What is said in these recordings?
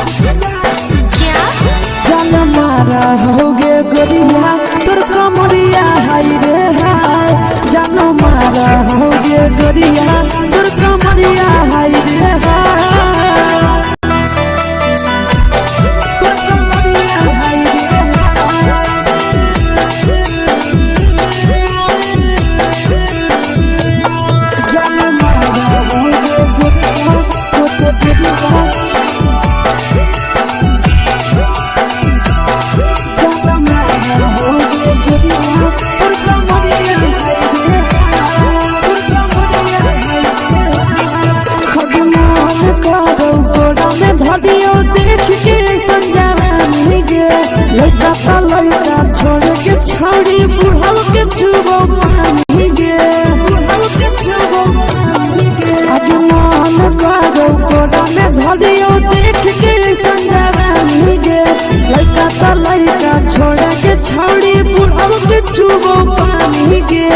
क्या जान मारा होगे गोरिया तोर कमरिया हाय रे हाय। जान मारा होगे गोरिया तोर कमरिया हाय रे हाय। तोर कमरिया हाय रे हाय। जान मारा होगे गोरिया तोर कमरिया देख के संजावानी गे लड़का छोड़ के छौड़ी बुढ़ाव के छुबो पानी गे बुढ़ाव के छुबो पानी गे आज मन करो कोड़ा में धरियो देख के संजावानी गे लड़का छोड़ के छौड़ी बुढ़ाव के छुबो पानी गे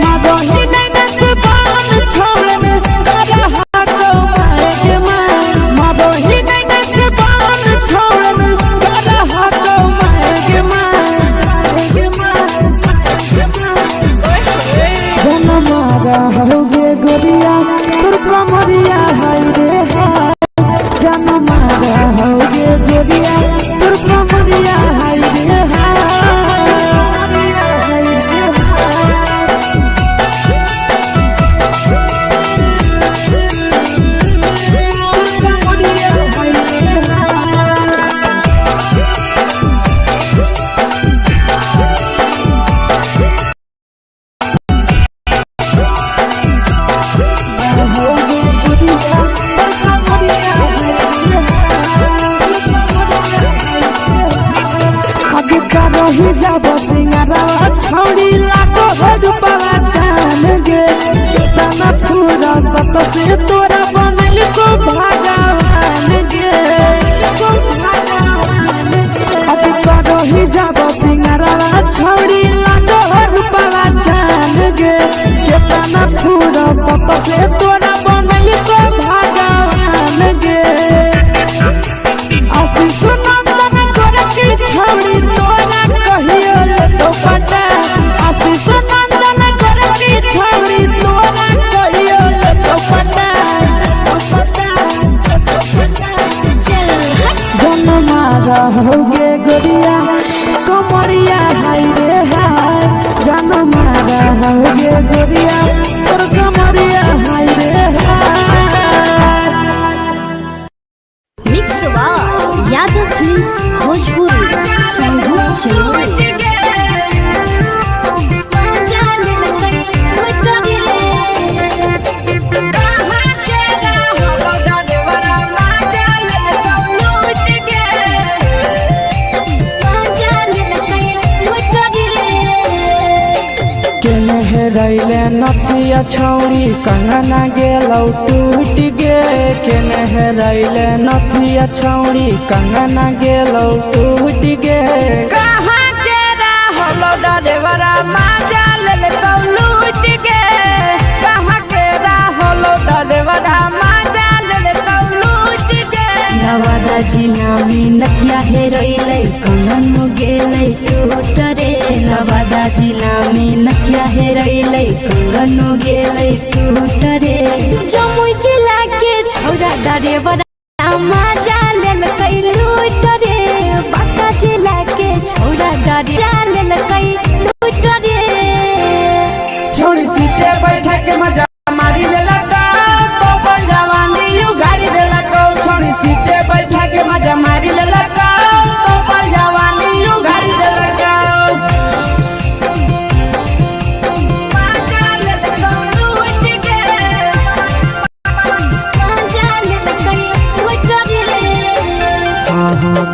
मदही नहीं से बान छोड़ में होगे गोरिया तोर कमरिया हाय रे हाय। जान मारा होगे गोरिया तोर कमरिया हाय रे ही जब सिंगारा छौड़ी लाखों रुपया जान गे कितना पूरा सत से तोरा बनल को भगवान गे अभी करो ही जब सिंगारा छौड़ी लाखों रुपया जान गे कितना पूरा सत से तोरा बनल को भगवान गे आशीष नंदन करके छौड़ी तोरा कहियो तो पटा आशीष नंदन करके छौड़ी तोरा कहियो तो पटा जन मारा होगे गोरिया कमरिया हाय रे हाय। जन मारा होगे गोरिया तोर कमरिया हाय रे हाय। मिक्स यादव फिल्म्स भोजपुरी संगीत चलो रैले नथिया छौड़ी कंगना गेलौ टूट गे केने रैले नथिया छौड़ी कंगना गेलौ टूट गे कहाँ के रहलो डरेवरा माजा लेलकौ लूट गे कहाँ के रहलो डरेवरा माजा लेलकौ लूट गे नवादा जिला में नथिया हेरैलै कंगन गेलै टूट रे नवादा जिला में नथिया हेरैलै कंगन गेलै टूट रे जमुई जिला के छौरा डरेवरा माजा लेलकै लूट रे बांका जिला के छौरा डरेवरा लेलकै लूट रे छोड़ी सीटे बैठा के मजा मारी लेलकौ तो जवानी यू गाड़ी देलकौ छोड़ी सीटे बैठा के मजा मारी लेलकौ तो जवानी यू गाड़ी देलकौ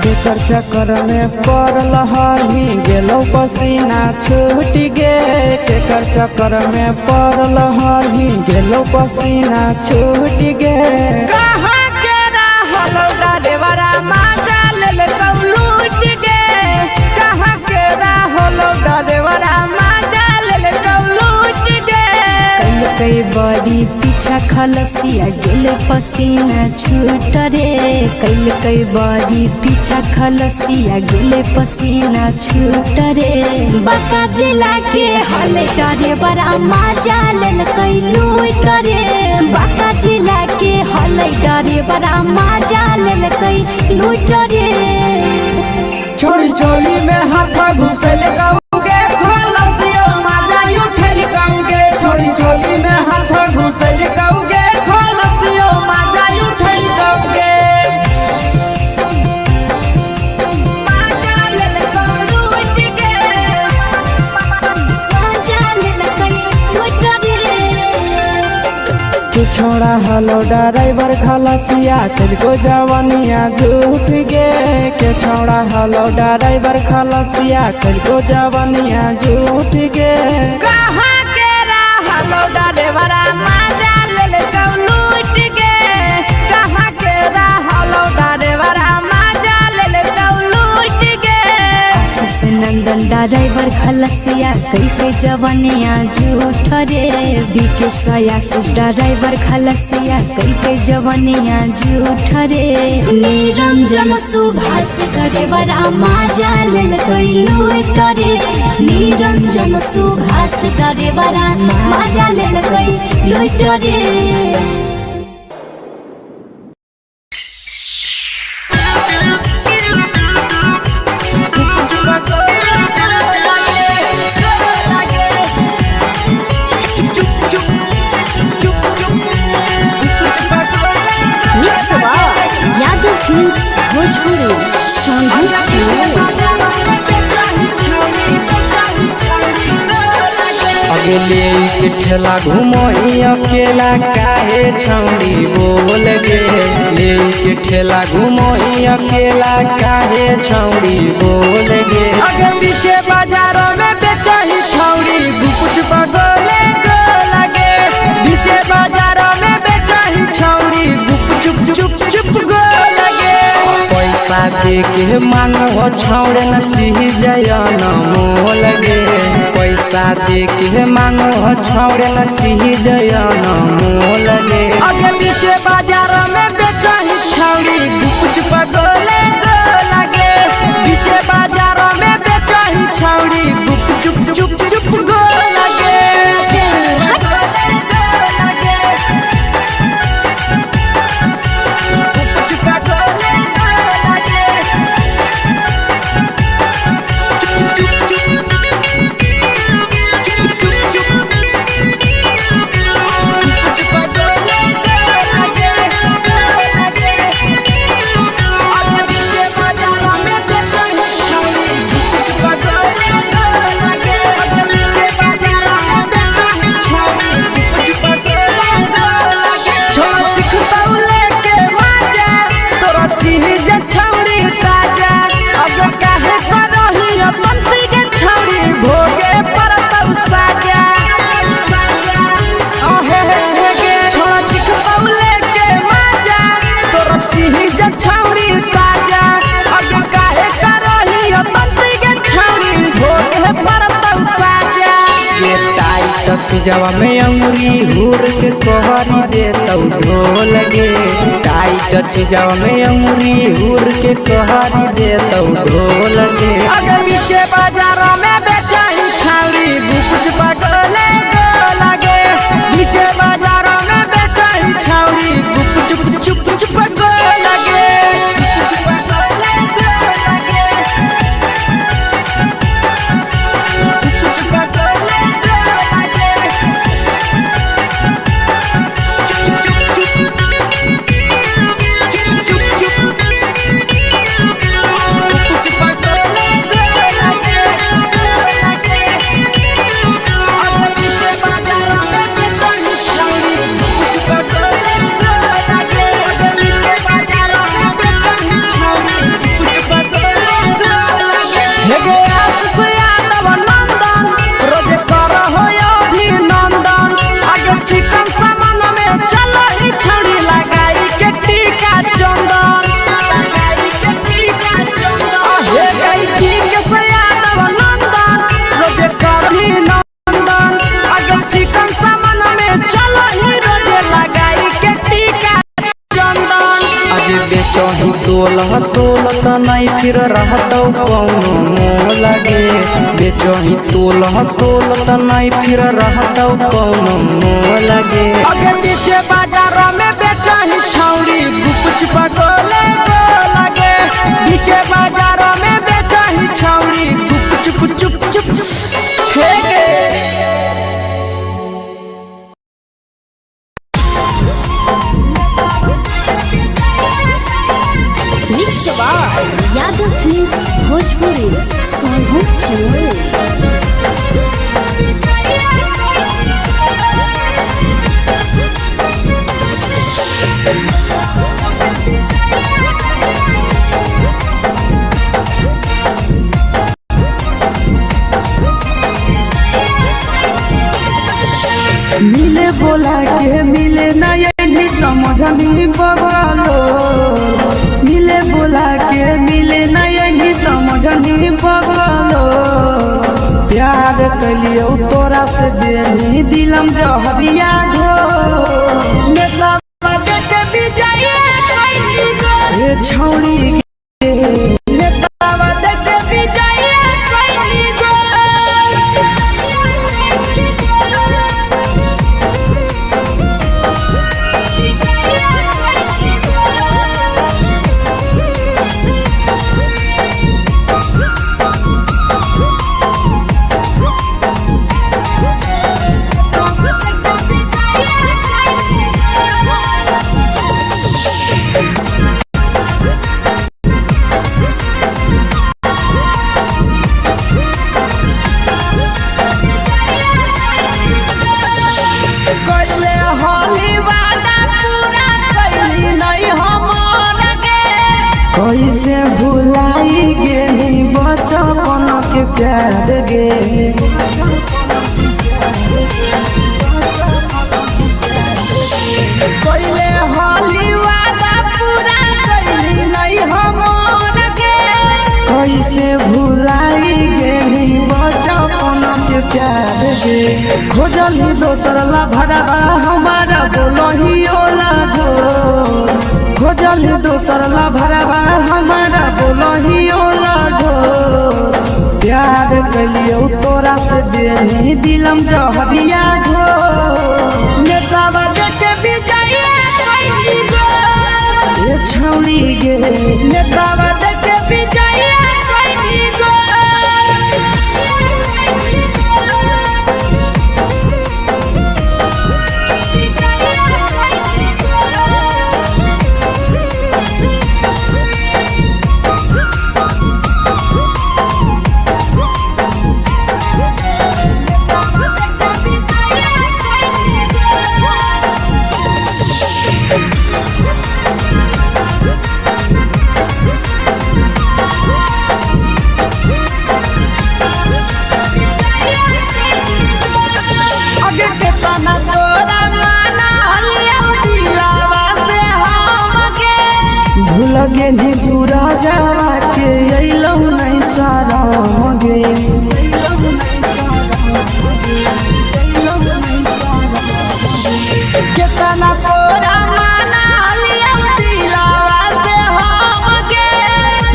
केकर चक्कर में पड़ल हरही गेलो पसीना छूट गे केकर चक्कर में पड़ल हरही गेलो पसीना छूट गे कहाँ के रहलो डरेवरा माजा लेलकौ लूट गे कहाँ के रहलो डरेवरा माजा लेलकौ लूट गे कई बड़ी पीछे पीछा खलसिया गेले पसीना छूट रे कैल कई बारी पीछा खलसिया गेले पसीना छूट रे बाका जिला के हले टरे बड़ा मजा लेल कई लूट रे बाका जिला के हले टरे बड़ा मजा लेल कई लूट रे छोड़ी चोली में हाथ घुसल गाऊंगे खलसिया मजा उठल गाऊंगे छोड़ी चोली में हाथ घुसल गाऊंगे खलसिया मजा उठल गाऊंगे छोड़ा हलो ड्राइवर खलसिया तुझको जवानिया झूठ गे के छोड़ा हलो ड्राइवर खलसिया तुझको जवानिया झूठ गे कहाँ के हलो ड्राइवर मजा ले लूट गे कहाँ के हलो ड्राइवर मजा ले लूट गे आशीष नंदन ड्राइवर खलसिया कई के जवानिया झूठ रे बीके आशीष ड्राइवर खलसिया कई के जवानिया झूठ रे निरंजन सुभाष ड्राइवर मजा लेल कई लूट रे निरंजन सुभाष ड्राइवर मजा लेल कई लूट रे ले के ठेला घूमो अकेला काहे छौड़ी बोल गे ले के ठेला घूमो अकेला काहे छौड़ी बोल गे अगे पीछे बाजारों में बेचही छौड़ी गुपुच बगले गो लगे पीछे बाजारों में बेचही छौड़ी गुपुच चुप चुप गो लगे पैसा दे के मांगो छौड़े न चीज जयन मोल गे पैसा दे के मांगो छौड़े न चीज जयन मोल गे अगे पीछे बाजार में बेचही छौड़ी गुपुच बगले गो लगे पीछे बाजार में बेचही छौड़ी गुपुच चुप चुप गो लगे जवा में अंगुरी हुर के कोहरी दे तो ढोल गे टाइट जवा में अंगुरी हुर के कोहरी दे तो ढोल गे अगे पीछे बाजारों में बेचही छौड़ी गुपुच बगले गो लगे पीछे बाजारों में बेचही छौड़ी गुपुच चुप चुप गो लगे बेचही तोलत नहीं फिर रहतौ कौनो मोह लगे बेचही तोलत नहीं फिर रहतौ कौनो मोह लगे अगे पीछे बाजार में बेचही छौड़ी गुपचुप गोले लगे पीछे बाजार में बेचही छौड़ी गुपचुप चुप चुप हे यादव फिल्म्स भोजपुरी सोनू चमोली। मिले बोला के मिले नहीं समझनी बगलो मिले बोला के मिले नहीं समझनी बगलो प्यार कलियो तोरा से देनी दिलम जहरिया घो नेता देख विजय ए छौड़ी नेता देख विजय कैसे भुलाई गेली बचपन के प्यार गे कैले हाली वादा पूरा कैली नहीं हमर गे कैसे भुलाई गेली बचपन के प्यार गे खोजली दोसर ला भरवा हमारा बोलही ओला जो खोजली दोसर ला भरवा हमारा बोलही ओला जो प्यार कलियो तोरा से देनी दिलम जहरिया घो नेतावा देख विजय ये छौड़ी गे नेतावा देख विजय लगे नी पूरा जावा के अइलौ नहीं सारा गे केतना तोरा माना लिया दिलावा से हम गे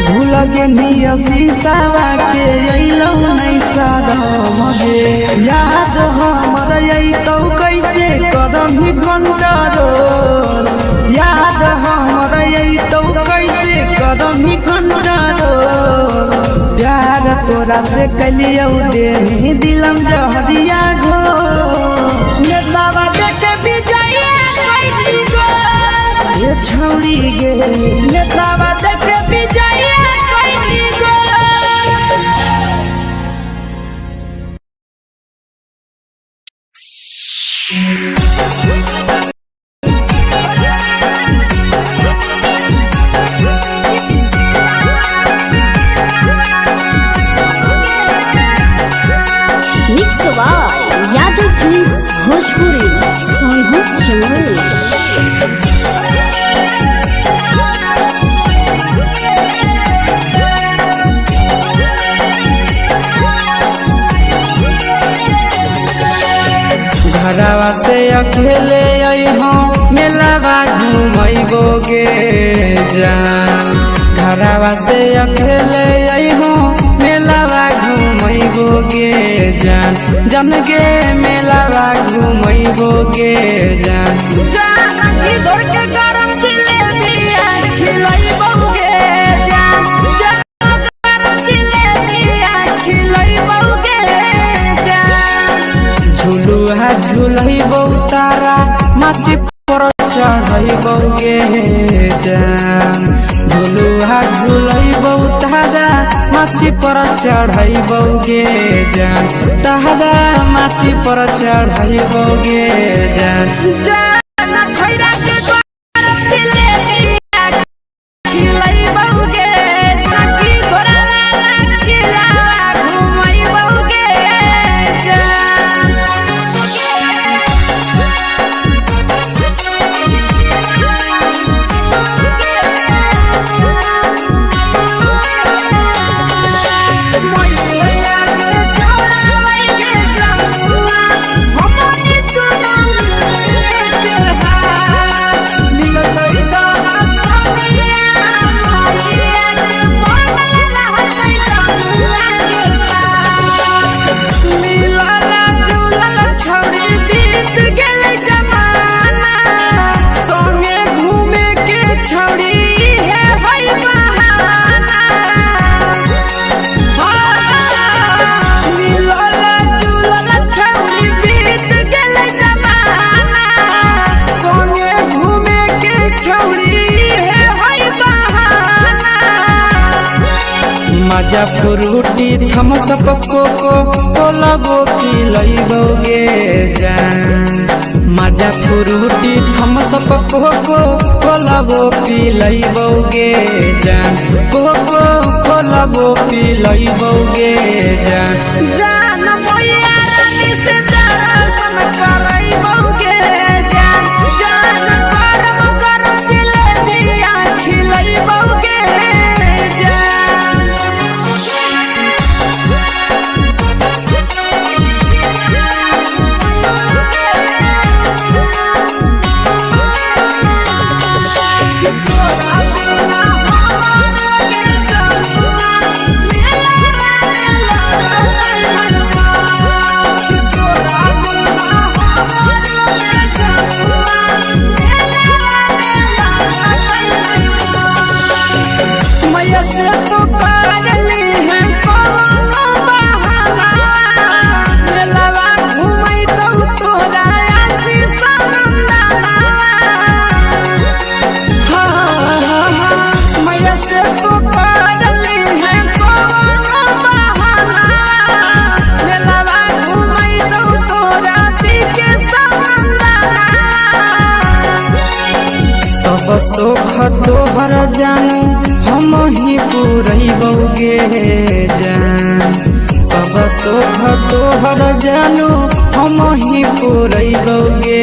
भूल गे नी शीशावा के अइलौ नहीं सारा गे याद हमर अइतौ कैसे कदम ही कंट्रोल याद हमर अइतौ कैसे कदम ही कंट्रोल प्यार तोरा से कलियो देनी दिलम जहरिया घो नेतावा देख विजय ये छौड़ी गे नेतावा देख विजय यादव फिल्म्स भोजपुरी सोनू चमोली। घरवा से अकेले अइहो मेलावा घूमैबो गे जान घरवा से अकेले अइहो मेलावा घुमैबोगे जान जन गे मेलावा घुमैबोगे जान इधर के गरम जिलेबिया खिलैबोगे जान गरम जिलेबिया खिलैबोगे जान झुलुहा झुलैबौ तारा माची पर चढ़ैबोगे जान झुलुहा झुलैबौ तारा माची पर चढ़ैबोगे जान तारा माची पर चढ़ैबोगे जान खैरा के गरम जिलेबिया खिलैबोगे सखी घोड़ावाला खिलावा घुमैबोगे मजा फ्रूटी थम्स अप कोको कोला वो पिलैबोगे जान मजा फ्रूटी थम्स अप कोको कोला वो पिलैबोगे जान कोको कोला वो पिलैबोगे जान जान मोया रानी से दर्शन करैबोगे जान गरम गरम जिलेबिया खिलैबोगे सब सुख तोहर जानू हम ही पुरैबोगे जान सब सुख तोहर जानू हम ही पुरैबोगे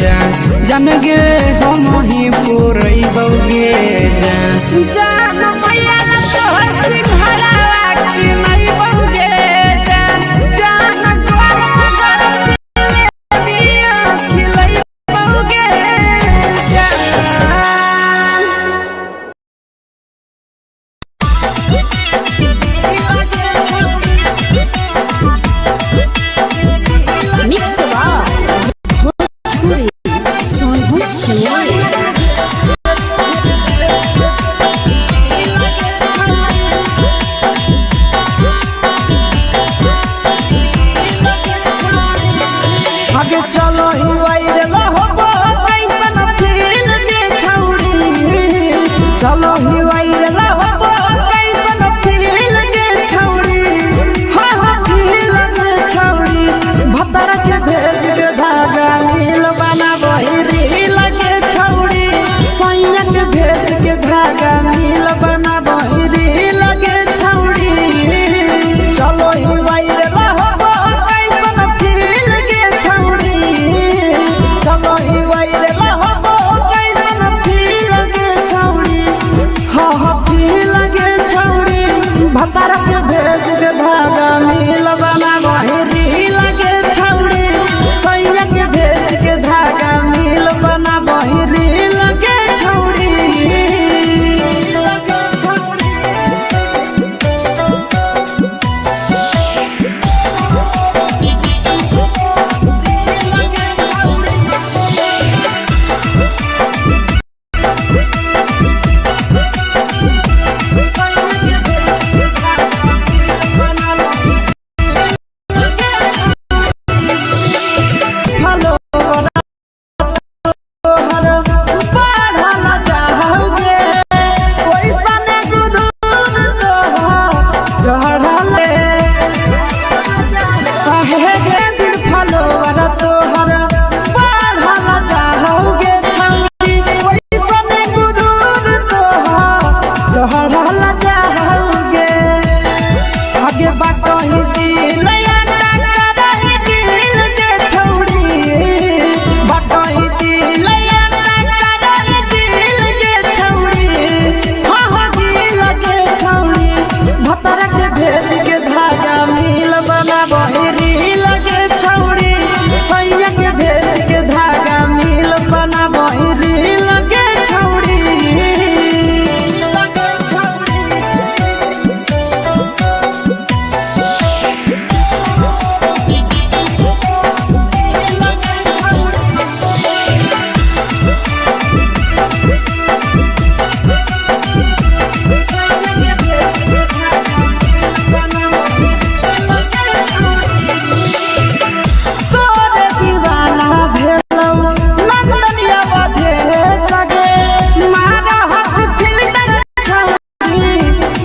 जान जान गे हम ही पुरैबोगे जान जान मैया तोहर सिंघरावा खिलैबोगे जान गरम गरम जिलेबिया खिलैबोगे मिक्स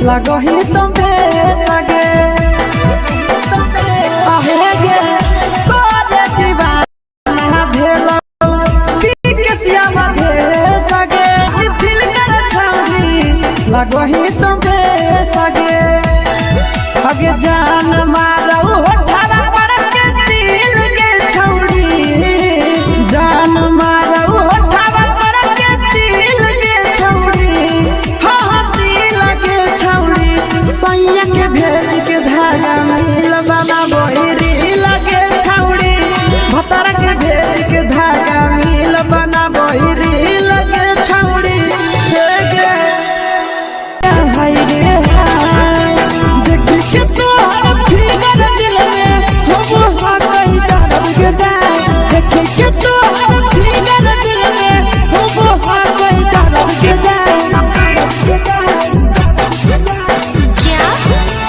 लगही तुम्हे सगे आहे गे तोरे दीवाना भेलो के सियामा भे सगे दिल कर छौरी लगही तुम्हे सगे अगे जान मारो होठवा पर के दिल के छौरी जान मारो होठवा पर के दिल के छौरी हाँ दिल के छौरी सैया के भेज के धागा मिल बाबा बोहरी लगे छौरी भतर के भेज के धागा मिल बना बोहरी लगे छौरी हे गे हाय रे हाय देख के तो फिगर दिल में हम हा कहीं दर्द के जाए देख के तो फिगर दिल में हम हा कहीं दर्द के जाए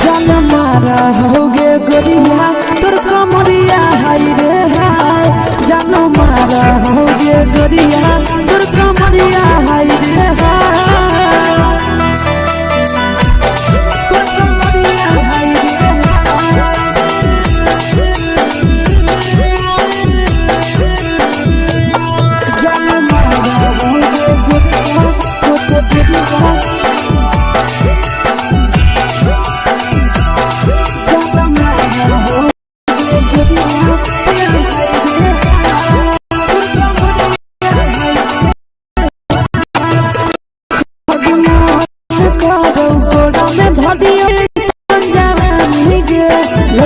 जान मारा होगे गोरिया तोर कमरिया हाय रे हाय जान मारा होगे गोरिया तोर कमरिया हाय रे हाय तोर कमरिया हाय रे जान मारा होगे गोरिया तोर कमरिया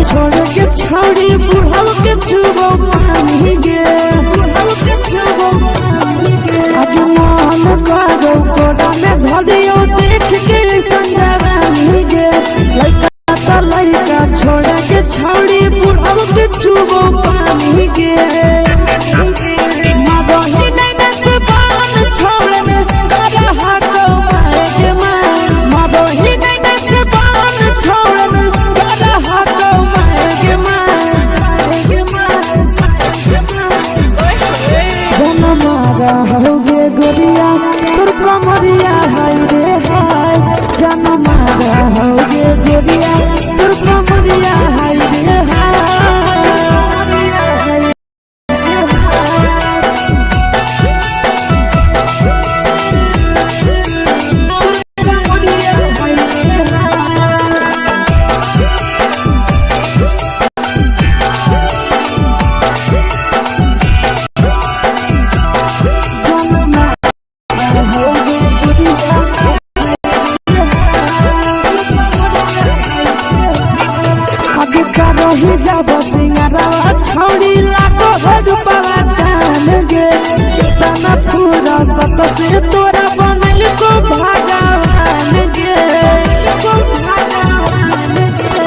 छौड़ी बुढ़ाव के छुबो पानी गे बुढ़ाव के छुबो पानी गे आज मन करो कोड़ा में धरियो देख के संजवानी गे लइका त लइका छोड़ा के छौड़ी बुढ़ाव के छुबो पानी गे माँ बही नहीं से बान छोड़ में करा हाथो मारे के माँ बही नहीं से बान छोड़ में करा हाथो मारे के मारा होगे गोरिया तोर कमरिया हाय रे हाय जान मारा होगे गोरिया तोर कमरिया हाय रे ही जब सिंगारवा छौड़ी लाखो रुपवा जान गे कितना पूरा सत से तोरा बनल को भगवान गे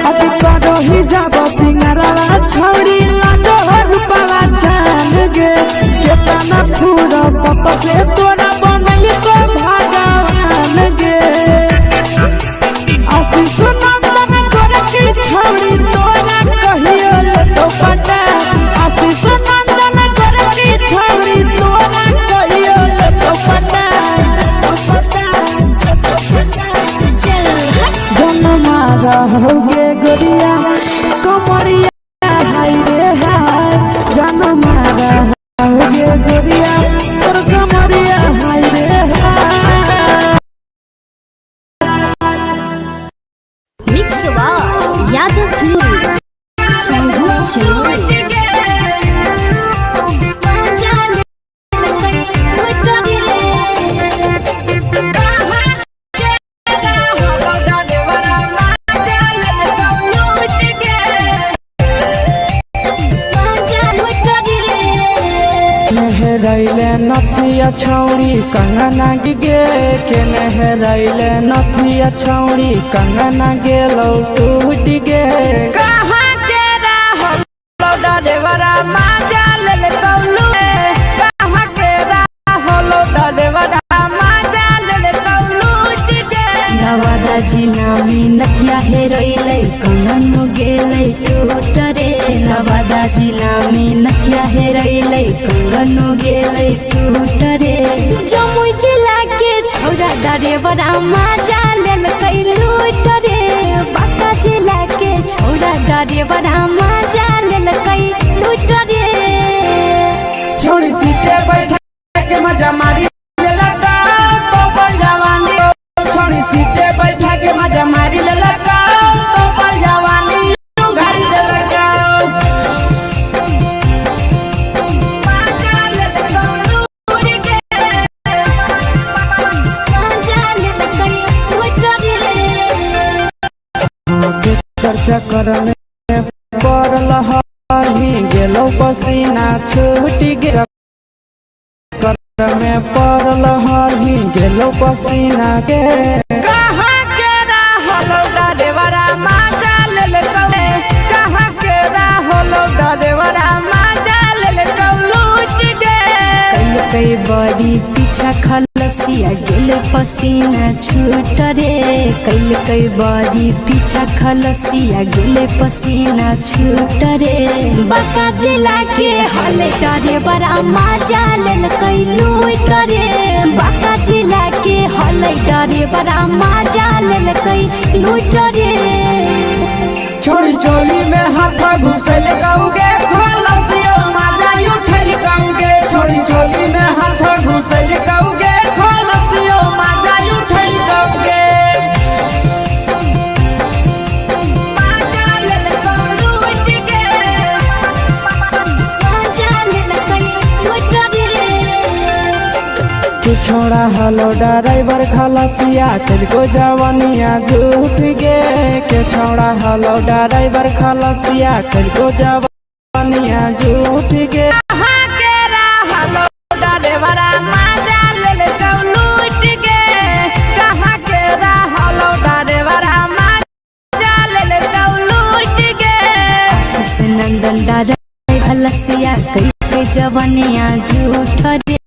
अभी करो ही जब सिंगारवा छौड़ी लाखो रुपवा जान गे कितना पूरा सत से तोरा बनल को भगवान गे आशीष नंदन कर की छौड़ी तोरा कहियो तो पटा आशीष नंदन कर की छौड़ी तोरा कहियो तो पटा जन मारा होगे गोरिया कमरिया हाय रे हाय जन मारा होगे गोरिया तोर कमरिया हाय रे हाय मिक्स यादव नहरैले नथिया छौड़ी कंगना गे के नहरैले नथिया छौड़ी कंगना गेलौ टूट गे कहाँ के रहलो देवरा माजा ले कौलू कहाँ के रहलो देवरा माजा ले कौलू गे नवादा जिला में नथिया हेरैले कंगन गेलै टूट रे नवादा जिला में नथिया हेरैले कंगन गेलै टूट रे जमुई जिला के छोरा ड्राइवर मजा लेल कई लूट रे बाका जिला के छोरा ड्राइवर मजा लेल कई लूट रे छोड़ी सीटे बैठा के मजा मारी लेला का तो बन जवानी छोड़ी सीटे बैठा के मजा मारी लेला का तो बन जवानी तू गाड़ी लेला का मजा लेला दूर के मजा लेल कई लूट रे चर्चा करने पड़ल ही गेलो पसीना छूट गेल में पड़ल ही गेलो पसीना के कहाँ के रहलो ड्राइवरा मजा लेल कौले कहाँ के रहलो ड्राइवरा मजा लेल कौलूट गे कई बड़ी पीछा खलसिया गेल पसीना छूट रे कई बड़ी पीछा खलसिया गेल पसीना छूट रे बाका जिला के हले डरे बड़ा मजा लेल कई लूट रे बाका जिला के हले डरे बड़ा मजा लेल कई लूट रे छोड़ी चोली में हाथ घुसल कौगे खलसियो मजा उठल कौगे छोड़ी चोली में हाथ घुसल कौगे खलसियो मजा उठल कौगे मजा लेल कौलूट गे मजा लेल कई लूट रे तू छोड़ा हलो ड्राइवर खलसिया तुझको जवानिया झूठ गे के छोड़ा हलो ड्राइवर खलसिया तुझको जवानिया झूठ गे कहाँ के रहलो ड्राइवरा मजा लेल कौलूट गे कहाँ के रहलो ड्राइवरा मजा लेल कौलूट गे आशीष नंदन डरे खलसिया कई जवनिया झूठ रे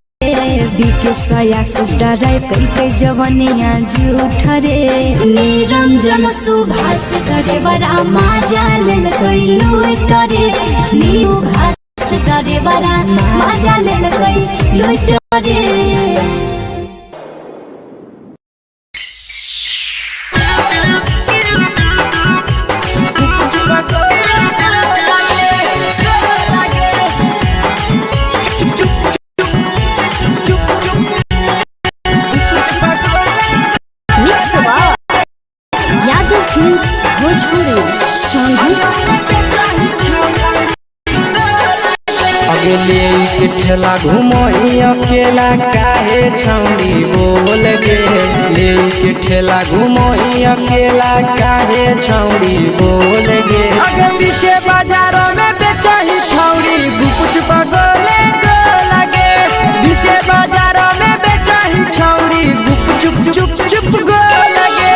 बीके आशीष डरे कई जवनिया झूठ रे निरंजन सुभाष डरे बड़ा मजा लेल कई लूट रे सुभाष डरे बड़ा मजा लेल कई लूट रे भोजपुरी अगले के ठेला घुमई अकेला काहे छौड़ी बोल गे ले के ठेला घुमई अकेला काहे छौड़ी बोल गे अगे पीछे बाजारों में बेचही छौड़ी गुपुच पगोले गो लगे पीछे बाजारों में बेचही छौड़ी गुप चुप चुप चुप गो लगे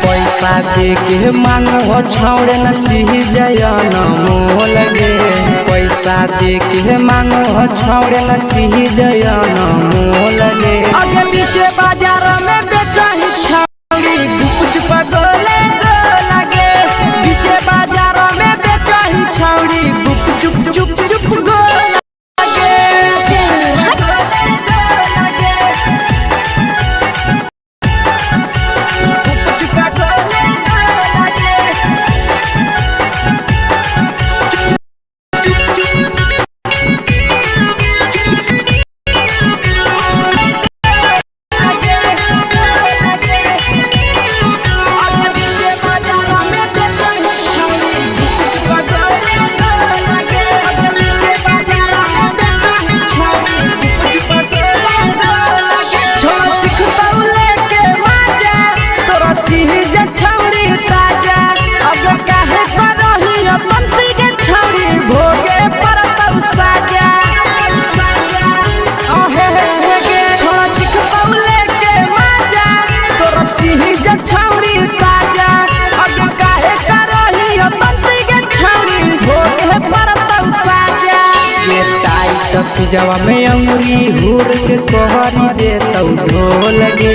पैसा दे के मांगो छौड़े न चीज जयन मोल गे पैसा दे के मांगो छौड़े न चीज जयन मोल गे अगे पीछे बाजार में बेचही छौड़ी गुपुच पगोले गो लगे पीछे बाजार में बेचही छौड़ी गुप चुप चुप चुप गो जवा में अंगुरी हुर के कोहरी दे तो ढोल गे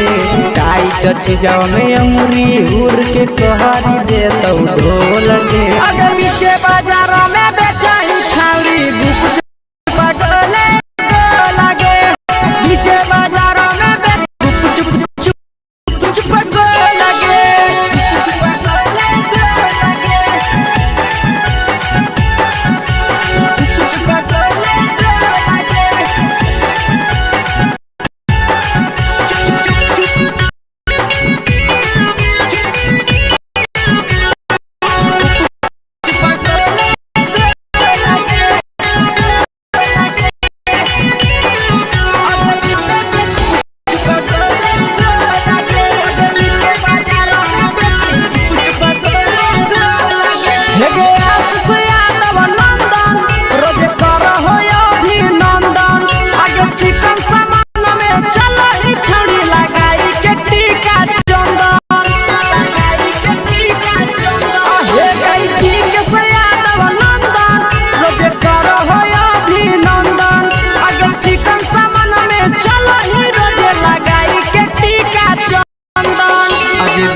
टाइट जवा में अंगुरी हुर के कोहरी दे तो ढोल गे अगर पीछे बाजार में बेचही छावरी गुप पगले लगे पीछे बाजार में गुप चुप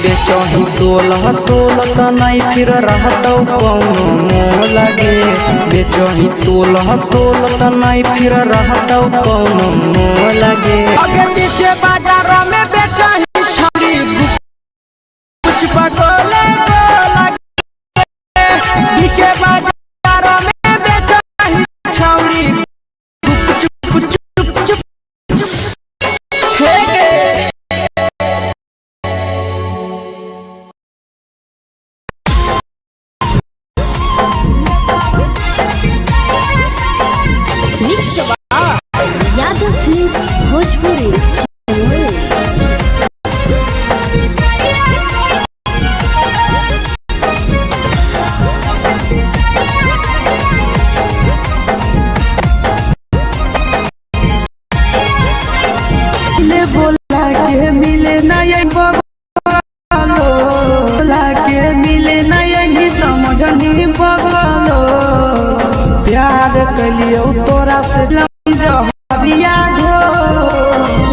बेचही तोल त नहीं फिर रहतौ कौनो मोह लगे बेचही तोल त नहीं फिर रहतौ कौनो मोह लगे आगे पीछे बाजार में बेचही छौरी कुछ पटोले लगे पीछे बाजार में बेचही छौरी कुछ यादव फिल्म्स भोजपुरी बोला के मिले नहीं बोला के मिले नहीं समझनी बगलो प्यार कलियो तोरा से जहरिया घो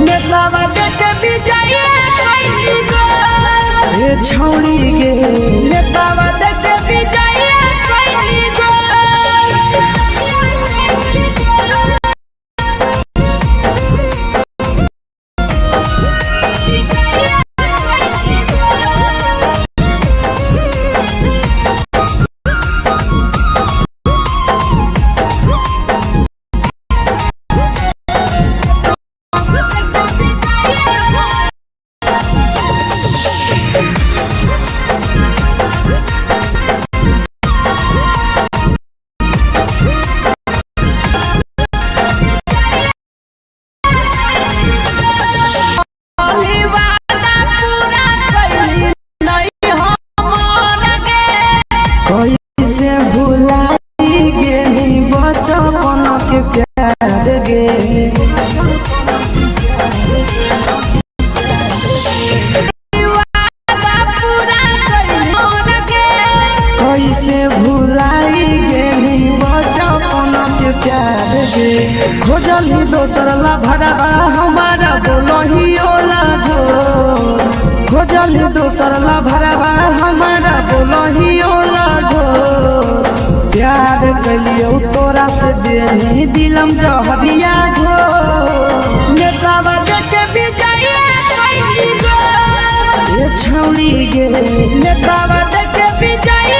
नेतावा देखे विजय ए छौड़ी गे नेतावा देखे विजय कैसे भुलाई गेली बचपन के प्यार गे कैसे भुलाई गेली बचपन के प्यार गे खोजली दोसर ला भरवा हमारा बोलही ओला जो खोजली दोसर ला भरवा हमारा बोलही ओला जो प्यार कलियो तोरा से देही दिलम जहरिया घो नेतावा देखे विजय ये छौड़ी गे नेतावा देखे विजय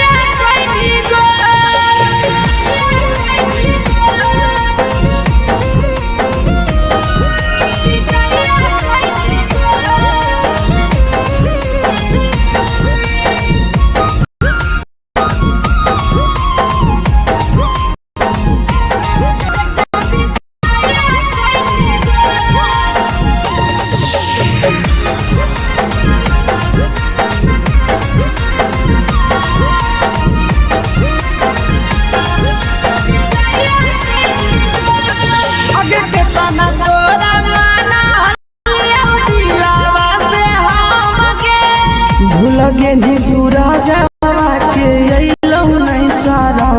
भूल गेली सूरजवा के अइलौ नहीं सारा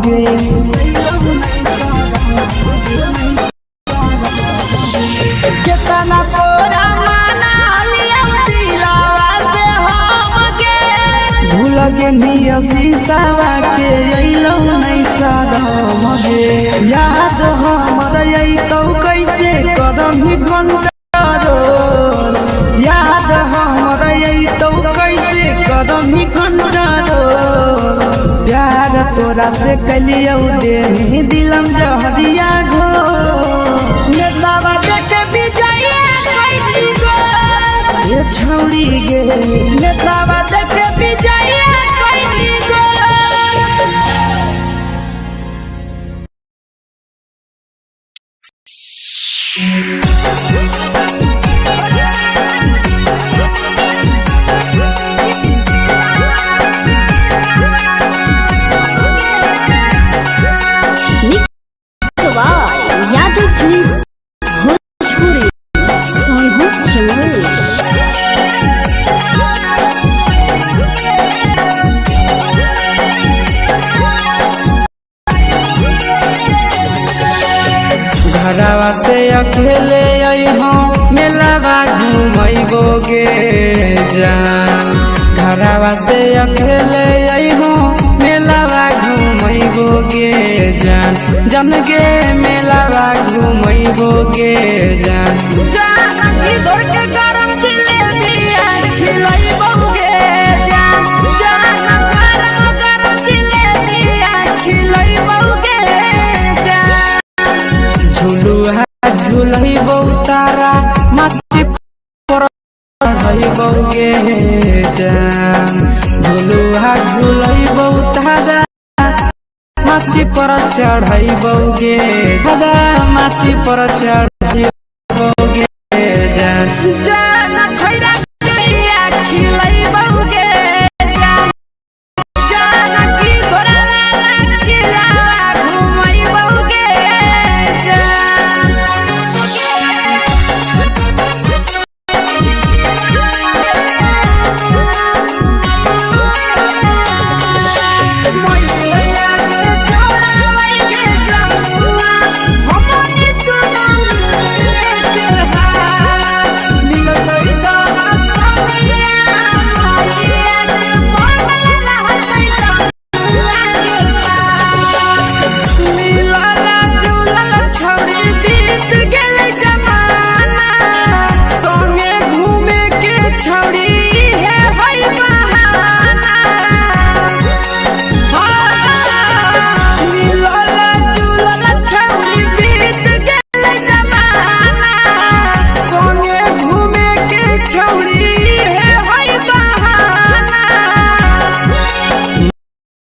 गे केतना तोरा माना लिया दिलावा से हम गे भूल गेली शीशावा के अइलौ नहीं सारा गे याद हमर अइतौ कैसे करम कंट्रोल याद हमर अइतौ कैसे करम कंट्रोल प्यार तोरा से कलियो देही दिलम जहरिया घो नेतावा देखे विजय ये छौड़ी गे नेतावा देखे विजय यादव फिल्म्स भोजपुरी सोनू चमल घरवा से अकेले अइहो मेलावा घूमैबो गे जान घरवा से अकेले अइहो मेलावा घूमैबो गे जान जन गे मेलावा घूमैबो गे जान जानकी दौड़ के गरम जिलेबिया खिलैबो गे जान गरम जिलेबिया खिलैबो गे जान झुलुहा झुलैबो तारा माची पर चढ़ैबो गे जान झुलुहा झुलैबो तारा माची पर चढ़ैबो गे दादा माची पर चढ़ैबो गे जान खैरा जिलेबिया खिलैबो गे जान जानकी घोड़ावाला खिलावा घुमैबो गे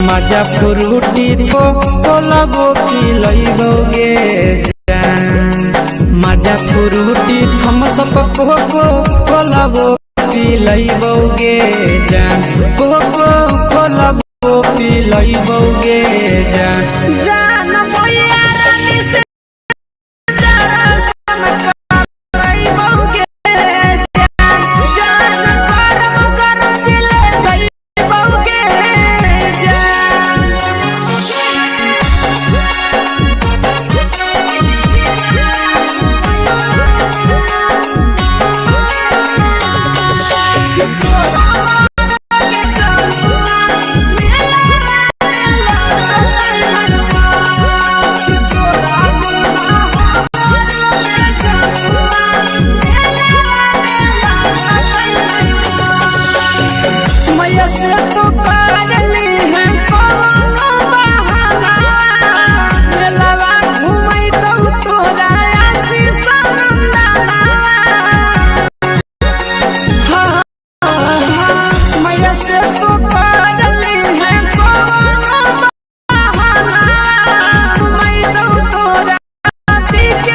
मजा फ्रूटी तो कोलबो पिलैबो गे जान मजा फ्रूटी थम्सअप कोको कोलबो पिलैबो गे जान कोको कोलबो पिलैबो गे जान जान भैया रानी से करैबो गे जान गरम जिलेबिया गे मैया से तो करली है कोनो बहाना मेलावा घुमै तो तोरा आशीष नंदना मैया से तो करली है कोनो बहाना घुमै तो तोरा आशीष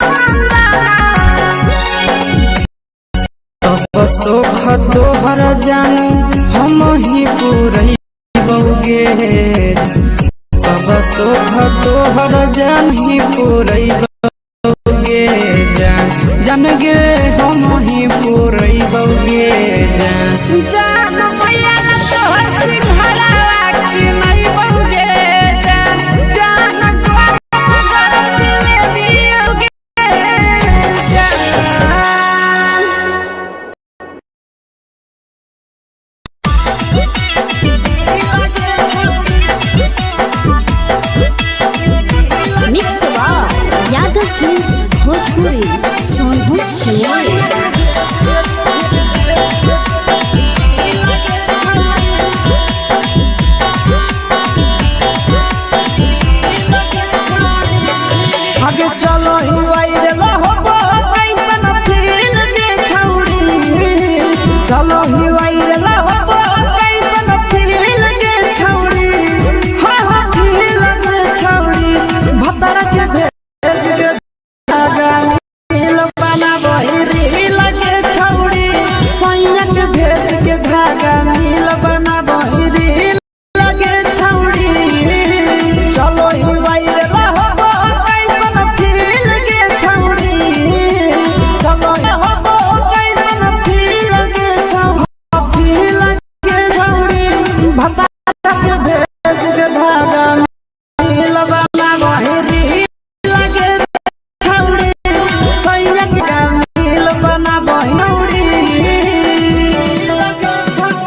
नंदना सब सुख तोहर जानू हम ही पूरैबो गे सब सुख तोहर जान ही पूरैबो गे जान जान गे हम ही पूरैबो गे जान जान भैया तोहर सिंघरावा खिलैबो गे जान गरम जिलेबिया गे जान मिक्स यादव फिल्म्स भोजपुरी सोनभद्र चिन्मय आगे चलो ही वायरल होबो कैसन फील गे छौड़ी चलो ही वायरल होबो कैसन फील गे छौड़ी हा फील गे छौड़ी भतर के भेज के धागा नील बना बहिरी लगे छौड़ी सैया के भेज के धागा नील बना बहिरी लगे छौड़ी चलो ही वायरल होबो कैसन फील गे छौड़ी चलो होबो कैसन फील गे छौड़ी भतर के भेज के धागा नील बना बहिरी लगे छौड़ी सैया के नील बना बहिरी लगे छौड़ी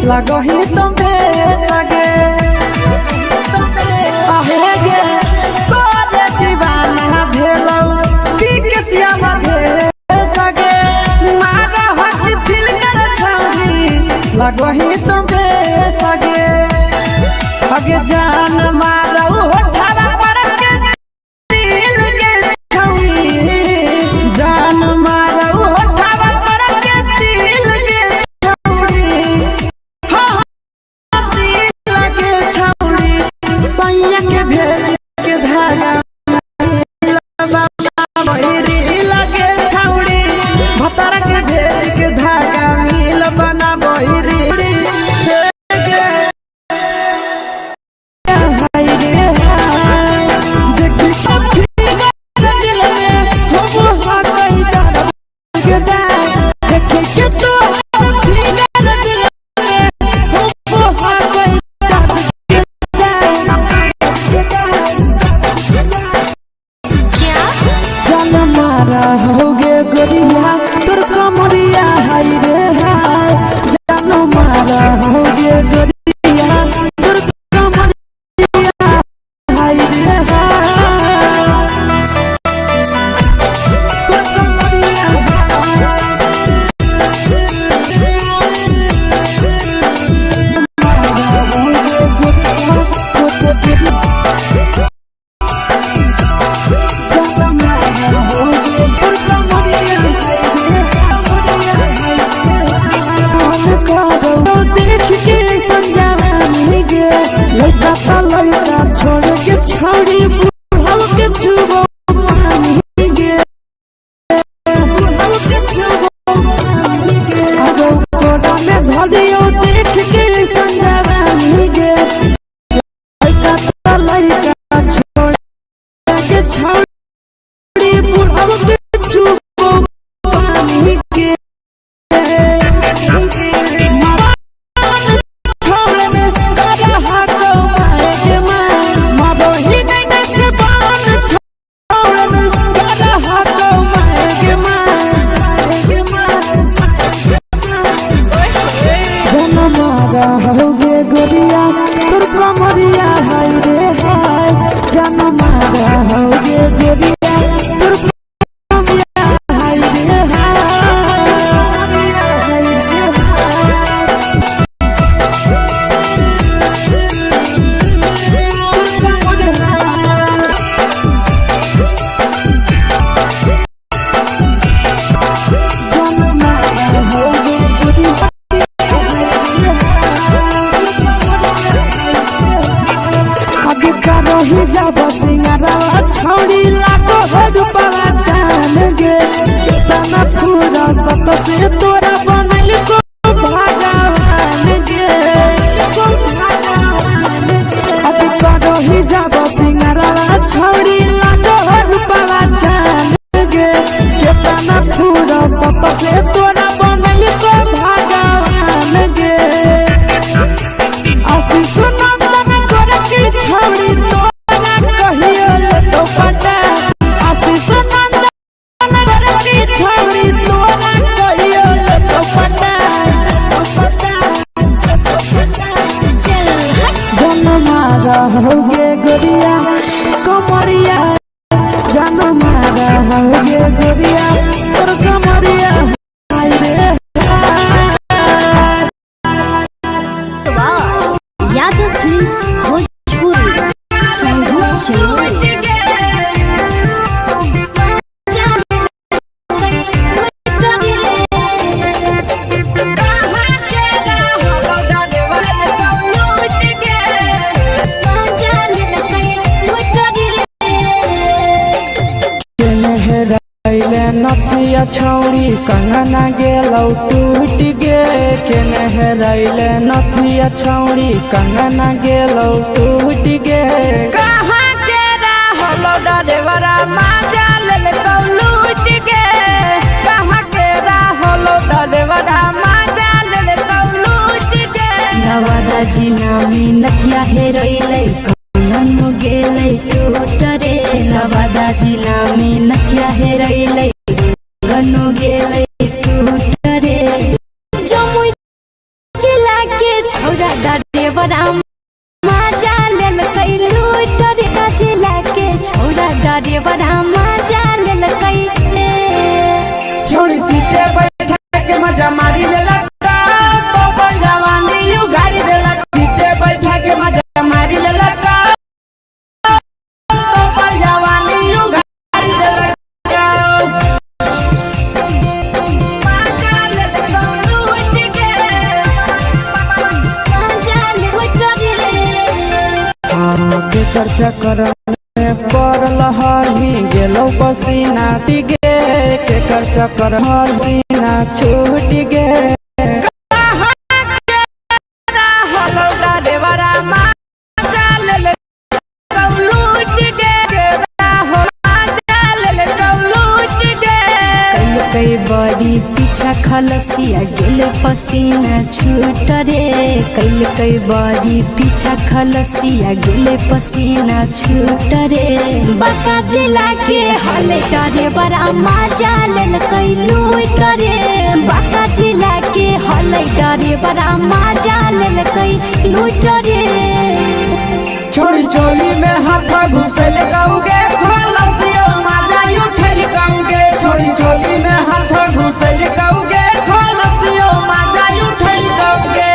लगही तुम्हें सगे आहे गे तोरे दीवाना भेलौ बिकसिया मधे सगे मारा हसी फिल कर छौरी लगही तुम्हें सगे अगे जान मारौ होठवा पर के दिल के छौरी जान मारौ होठवा पर के दिल के छौरी हां दिल के छौरी सैया के भेज के धागा बहिरी लगे छौरी भतर के भेज के धागा मिल बना बहिरी छोड़ के छौड़ी बुढ़ाव के छुबो पानी गे बुढ़ाव के छुबो पानी गे अगो कोडा में धलियो देख के संजवानी गे लइका लइका छोड़ के छौड़ी बुढ़ाव के छुबो पानी गे होगे गोरिया तोर कमरिया हाय रे हाय जान मारा होगे गोरिया तोर कमरिया हाय रे जब सिंगारा छौड़ी लागो हडुपवा जान गे तना पूरा सत से तोरा बनल को भगवान गे अभी करो ही जब सिंगारा छौड़ी लागो हडुपवा जान गे तना पूरा सत से तोरा बनल को भगवान गे आशीष नंदन कर की छौड़ी आशीष नंदन की छौड़ी तोरा कहियो तो पटा जन मारा होगे गोरिया कमरिया जन मारा होगे गोरिया तोर कमरिया हाय रे यादव फिल्म्स भोजपुरी संगीत नथिया छौड़ी कंगना गेलौ टूट गे केने हेरैले नथिया छौड़ी कंगना गेलौ टूट गे कहाँ के रहलो डरेवरा माजा लेलौ लूट गे कहाँ के रहलो डरेवरा माजा लेलौ लूट गे नवादा जिला में नथिया हेरैले कंगन गेलै टूट रे नवादा जिला में नथिया हेरैले गनो गेलै टूट रे जमुई जिला के छौरा डरेवरा मजा लेल कई लूट रे जिला के छौरा डरेवरा मजा लेल कई छोड़ी सीटे बैठा के मजा मारी लेला तो जवानी यू गाड़ी देला सीटे बैठा के मजा मारी लेला तो जवानी यू गाड़ी देला मजा ले लूट के चर्चा कर पड़ल हरही गेलो पसीना टिगे के खर्चा कर हसीना छूट गे कई बड़ी पीछा खलसिया गेल पसीना छूट रे कई बड़ी पीछा खलसिया गेल पसीना छूट रे बाका जिला के हले डरे बड़ा मजा लेल कई लूट रे बाका जिला के हले डरे बड़ा मजा लेल कई लूट रे छोड़ी चोली में हाथ घुसल गाऊंगे खलसिया मजा उठल गाऊंगे छोड़ी चोली में हाथ घुसल गाऊंगे खलसिया मजा उठल गाऊंगे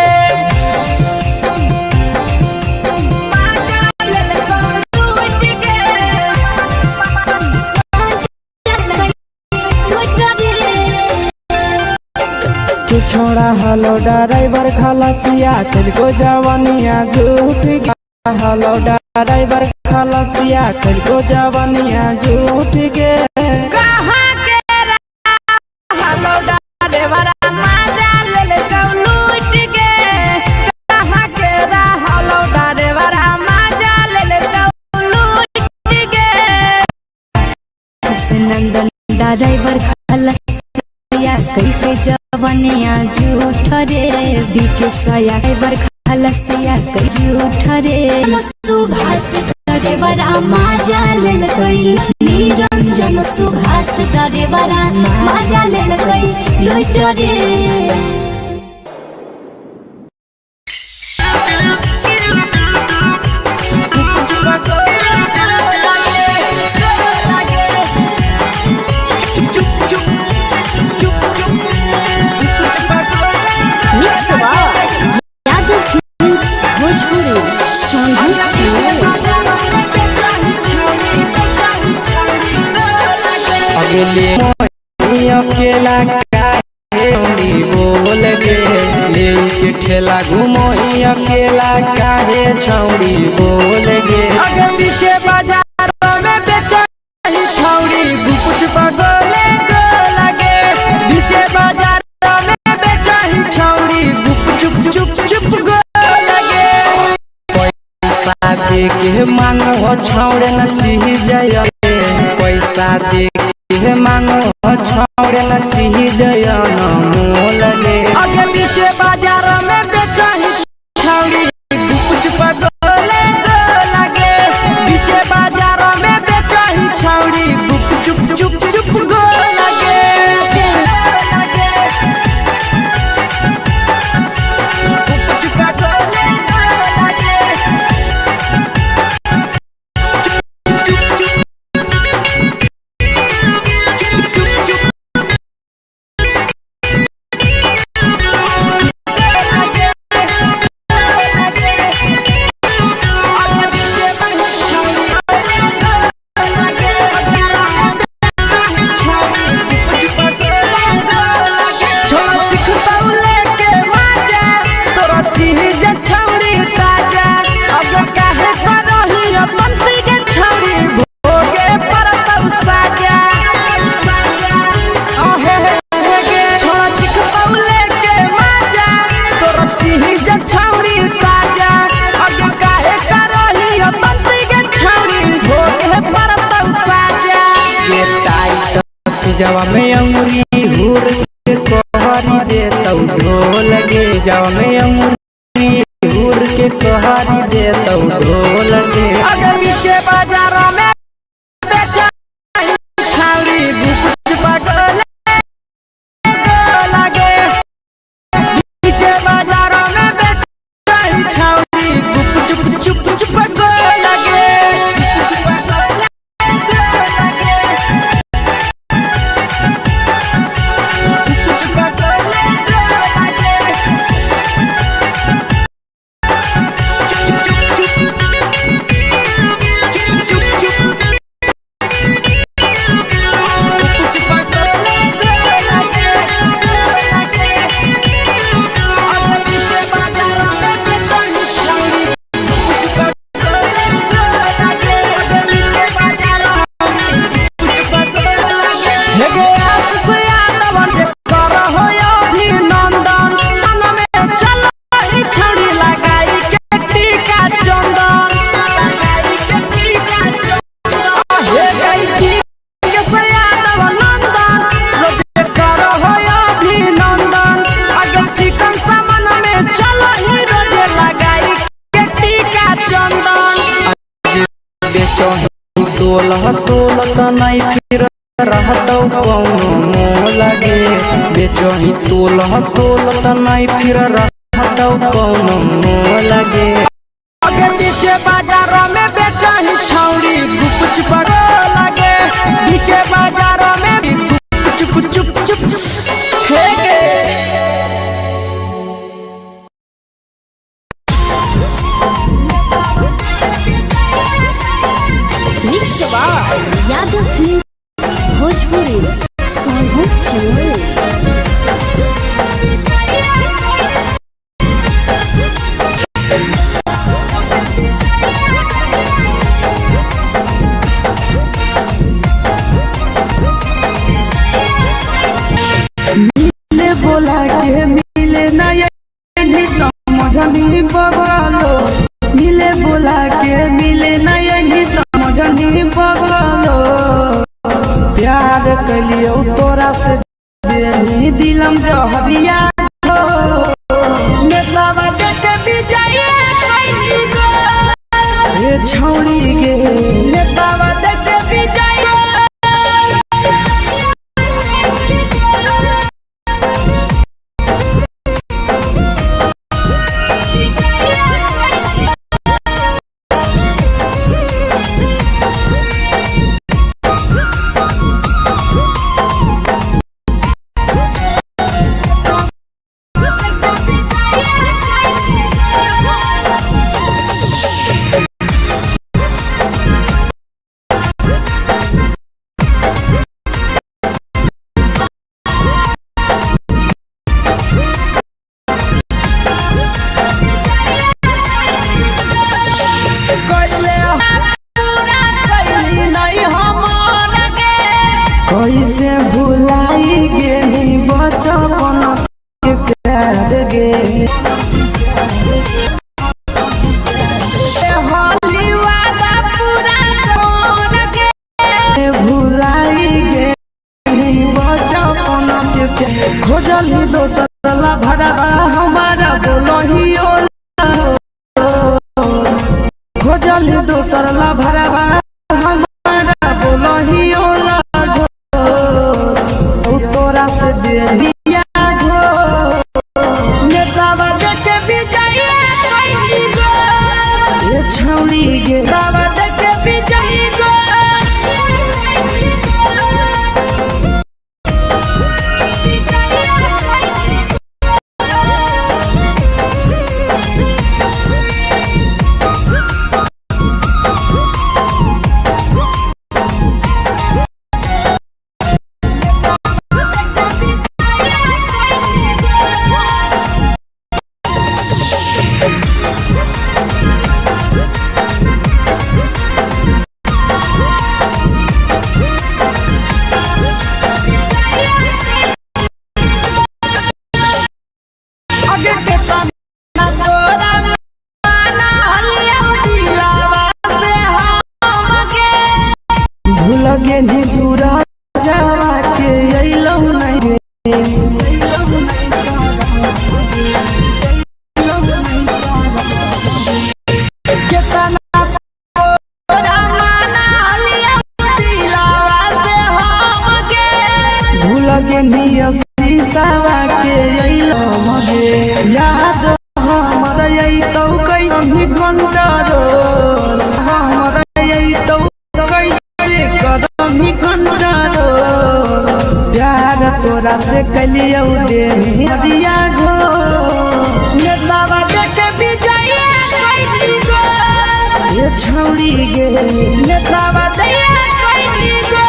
छोड़ा हलो ड्राइवर खलसिया तुझको जवानिया झूठ हलो ड्राइवर खलसिया तुझको जवानिया झूठ गे कहां के हलो ड्राइवर मजा ले लूट गे कहां के हलो ड्राइवर मजा ले लूट गे नंदन ड्राइवर खलसिया कई के जवानिया झूठ रे बीके सया ड्राइवर खलसिया कई झूठ रे सुभाष ड्राइवरा मजा लेल कई निरंजन सुभाष ड्राइवरा मजा लेल कई लूट रे अकेला काहे बोल गे ले के खेला घूमो अकेला काहे छौड़ी बोल गे अगे पीछे बाजार में बेचा छौड़ी कुछ पगले गो लगे पीछे बाजार में बेचा छौड़ी चुप चुप चुप गो लगे पैसा दे के मांगो छौड़े न चीज पैसा दे के मांगो छौड़े न चीज मोल गे आगे पीछे बाजार में बेचा छौड़ी कुछ पगले गो लगे पीछे बाजार में बेचा छौड़ी चुप चुप चुप गो लगे जवा में अंगुरी हुर के कहरी दे तौ ढोल गे जवा में अंगुरी हुर के कहरी दे तौ ढोल गे अगे पीछे बाजार में बेचा छौड़ी कुछ पगले लगे पीछे बाजार में बेचा तोलह तोलत नहीं फिर रहतौ कौनो मोह लगे बेचही तोलह तोलत नहीं फिर रहतौ कौनो मोह लगे आगे पीछे बाजार में बेचही छौड़ी गुप चुप लगे पीछे बाजार में गुप चुप चुप हे यादव फिल्म भोजपुरी सोनू चोरी मिले बोला के मिले नहीं समझनी बगलो मिले बोला के मिले नहीं समझनी बगलो प्यार कलियो तोरा से देनी दिलम जहरिया नेतावा देखे विजय ये छौड़ी गे नेतावा देखे विजय कैसे भुलाई गे बचपन के प्यार गे भुलाई गे बचपन के खोजल ही दोसर भरवा हमारा बोलही खोजल ही दोसर भरवा हमारा बोलही तोरा से देहिया घो नेतावा देखे विजय ये छौड़ी गे नेतावा देखे विजय गो लगे नी सूरज जावा के अइलौ नहीं केतना तोरा माना लिया दिलावा से हम के भूल गे नी शीशावा के अइलौ मगे याद हमर अइतौ कैसही कंडरो हमर अइतौ कदम ही कंडरो प्यार तोरा से कलियो देनी दिया घो नेतावा देखे विजय ये छौड़ी गे नेतावा दिया गो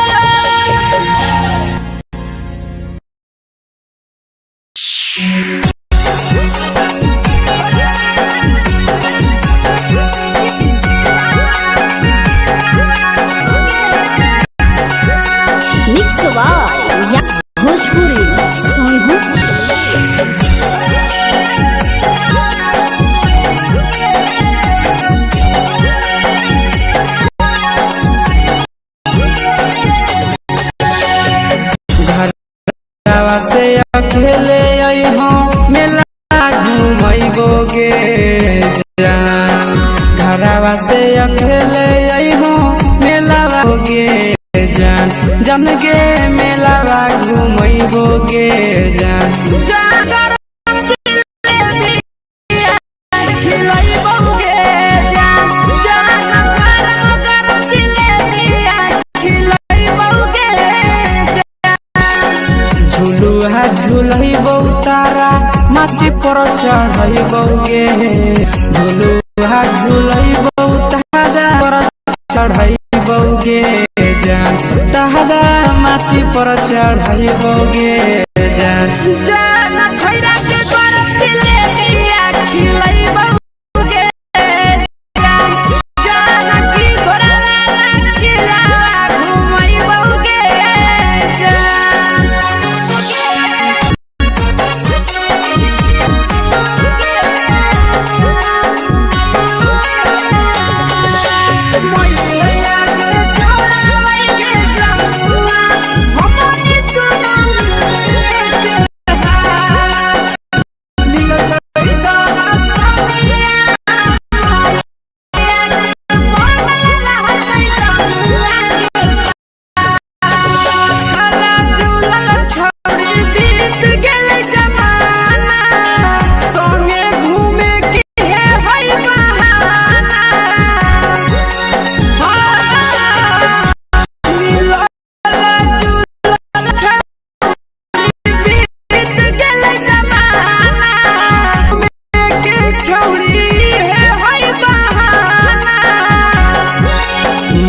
भोजपुरी सोनू जन गे मेलावा घुमैबो गे जान जागर खिलैबो गे जान जान गरम गरम जिलेबिया खिलैबो गे जान झुलुहा झुलैबो तारा माची पर चढ़ैबो गे झुलुहा झुलैबो तारा पर चढ़ैबो गे जान तारा माची पर चढ़ैबो गे जान जान खैरा के गरम जिलेबिया खिलैबो गे जान जान की घोड़ा चिलावा घुमैबो गे जान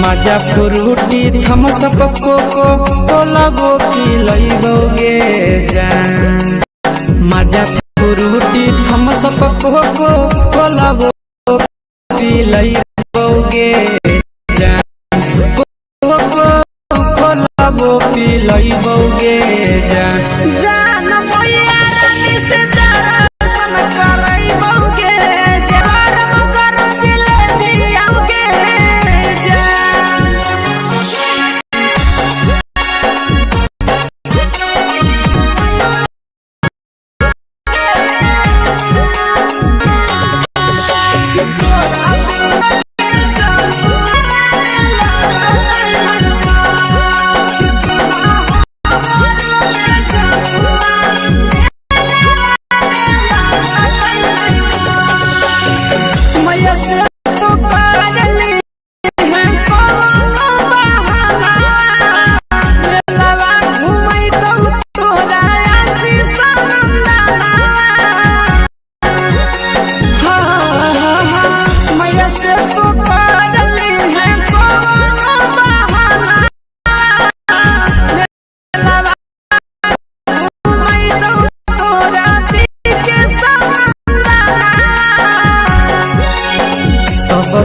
मजा फ्रूटी थम्स अप कोको कोला वो पिलैबो गे जान मजा फ्रूटी थम्स अप कोको कोला वो पिलैबो गे जान कोको कोला वो पिलैबो गे जान जान भैया रानी से दर्शन करैबो गे गरम गरम जिलेबिया गे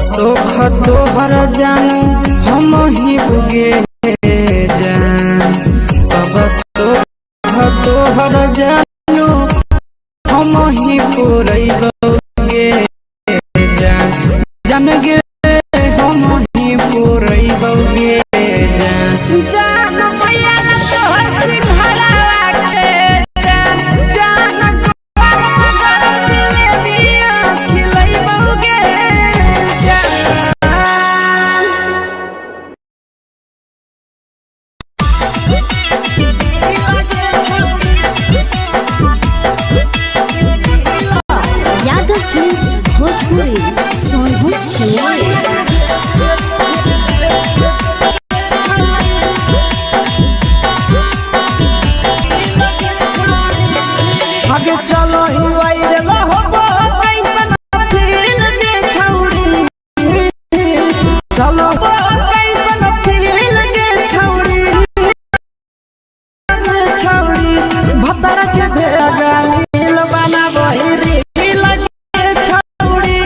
सुख तोहर जानू हम ही बुगे जान सब सुख तोहर जानू हम ही पुरैबो गे जान जान गे हम ही पुरैबो गे जान जान भैया तोहर सिंघारा के जान जान गरम जिलेबिया खिलैबो गे यादव फिल्म्स भोजपुरी सोनू चिड़िया आगे चलो ही वायरल होबो कैसन फील के छौड़ी चलो कैसन फील के छौड़ी भतर के भेगा नील बनाबो रील के छौड़ी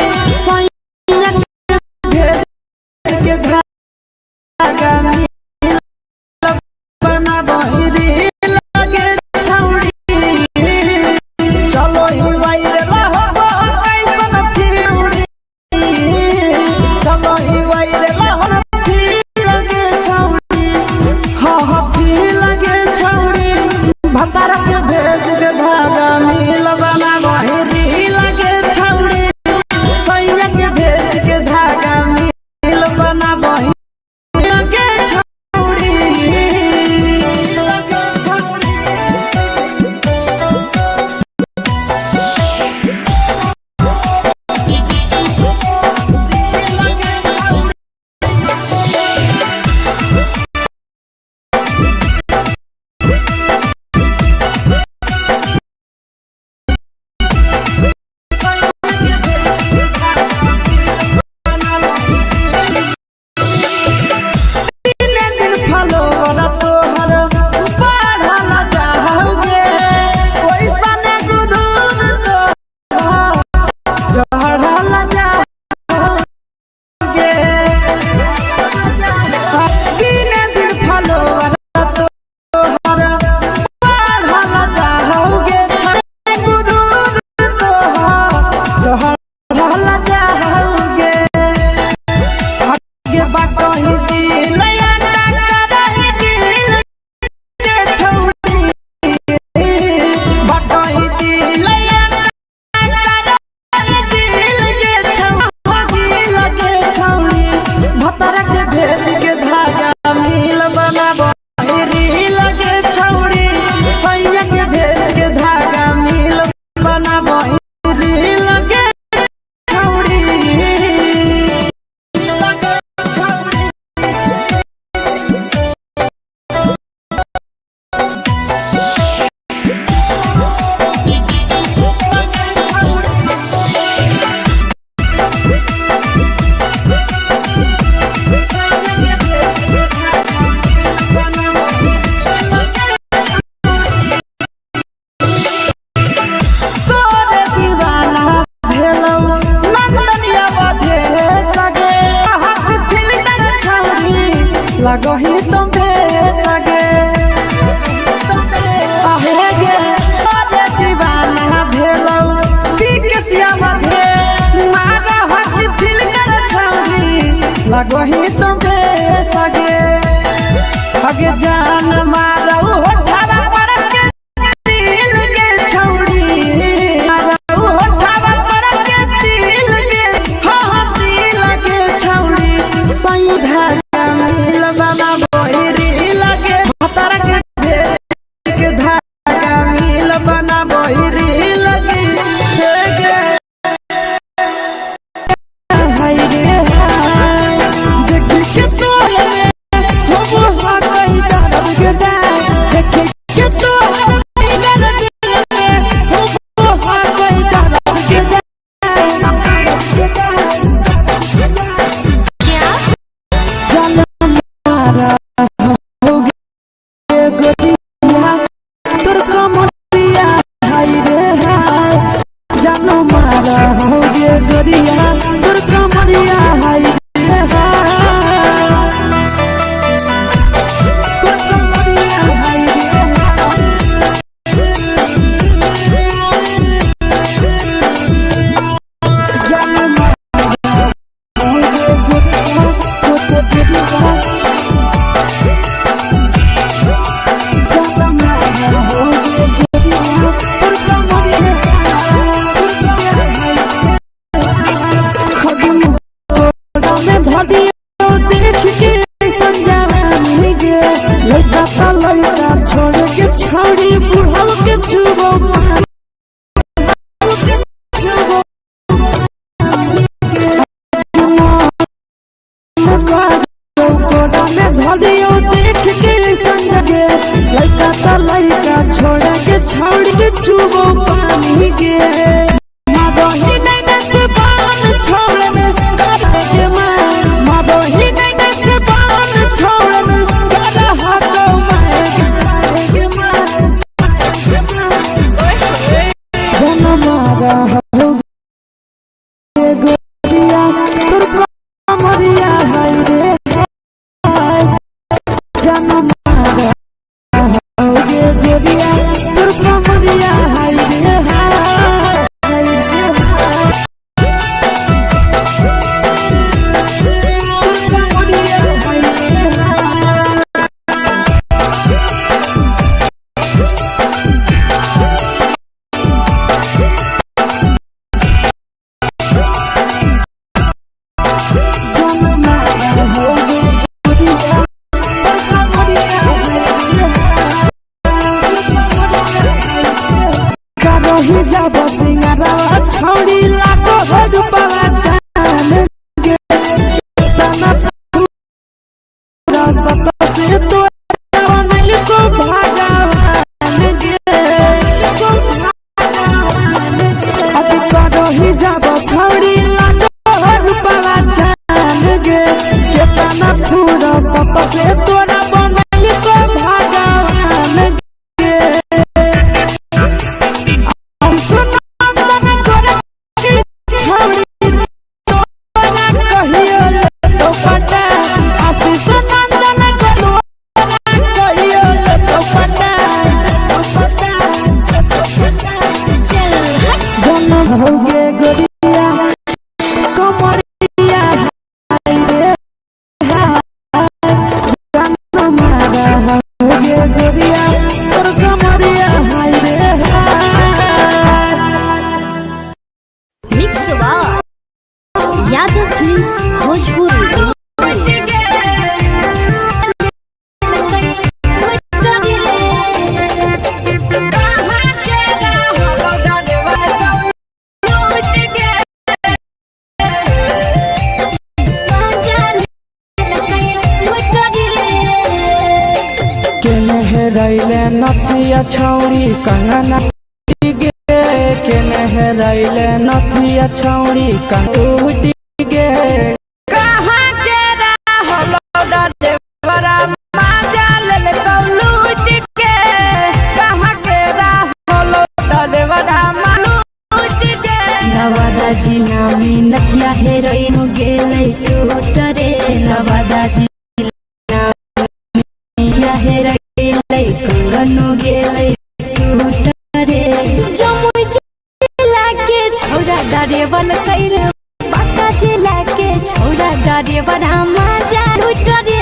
लगही तुम्हे सगे अगे जान मारो होठावा पर के दिल के छौड़ी मारो होठावा पर के दिल के हाँ दिल के छौड़ी सही धागा मिल बना बहिरी लगे भतर के भेड़ के धागा मिल बना बहिरी लगे नथिया छौड़ी कंगना गे के नहरैले नथिया छौड़ी कंगूटी गे कहाँ के रहल देवरा माजा लेल कौलूट के कहाँ के रहल देवरा मालूट के नवादा जिला में नथिया हेरोइन गेलै टूट रे नवादा जिला में हेरोइन कंगनो गेलै टूट रे जमुई जिला के छौड़ा डरेवन कैल बांका जिला के छौड़ा डरे बड़ा मजा लूट रे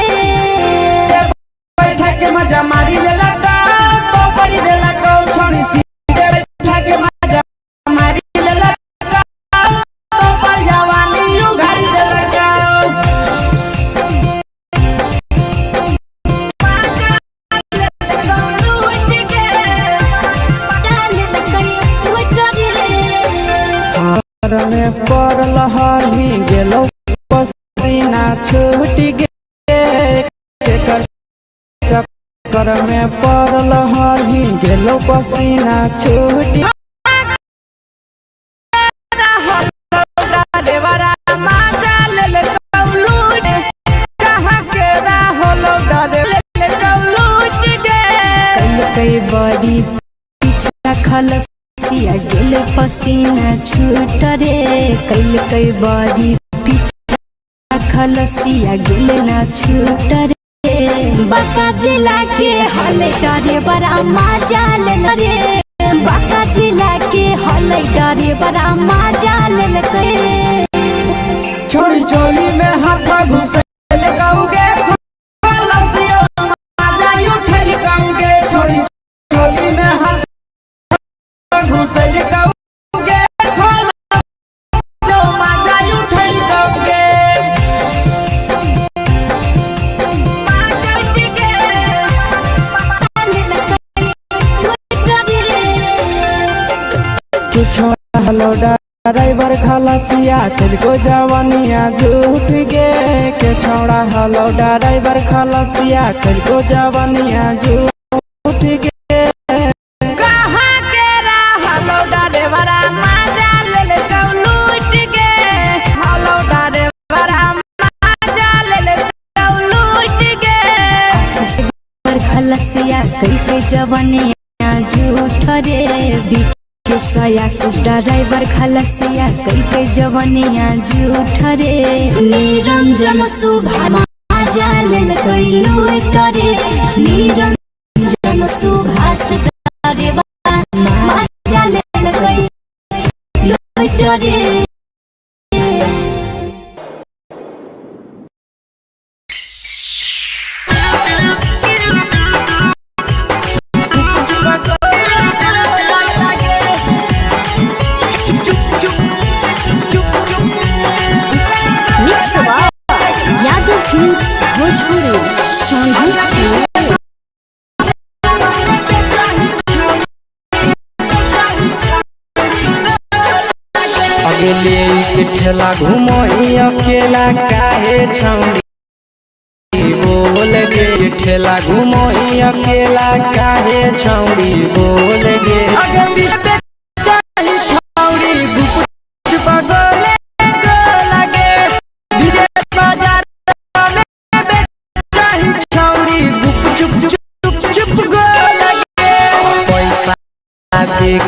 बैठा के मजा मारी ले लगा तो परी दे लगा छोड़ी सीधे बैठा के मजा मारी ले लगा तो पर जवानी यूं घड़ी दे लगा में पर लहरी गेलो पसीना छूट गे चक्कर में पर लहरी गेलो पसीना छूट कई बड़ी पीछा खलसिया गेल पसीना छूट रे कई बड़ी पीछा खलसिया गेल ना छूट रे बाका जिला के हले डरे बड़ा मजा ले रे बाका जिला के हले डरे बड़ा मजा ले छोड़ी चोली में हाथ घुसे लगाऊंगे खलसिया मजा उठे लगाऊंगे छोड़ी चोली में हाथ घुसे लगाऊंगे खलसिया मजा उठे लगाऊंगे छोड़ा हलो ड्राइवर खलसिया तुझको जवानिया झूठ गे के छोड़ा हलो ड्राइवर खलसिया तुझको जवानिया झूठ गे कहां के हलो ड्राइवर मजा ले ले लूट गे हलो ड्राइवर मजा ले ले लूट गे खलसिया कई जवानिया झूठ रे के सया ड्राइवर खलसिया कई जवानिया झूठ रे निरंजन सुभा मजा ले कई लूट रे निरंजन सुभाष ड्राइवर मजा ले कई लूट रे अकेले के ठेला घूमो अकेला काहे छौड़ी बोल गे ठेला घूमो अकेला काहे छौड़ी बोल गे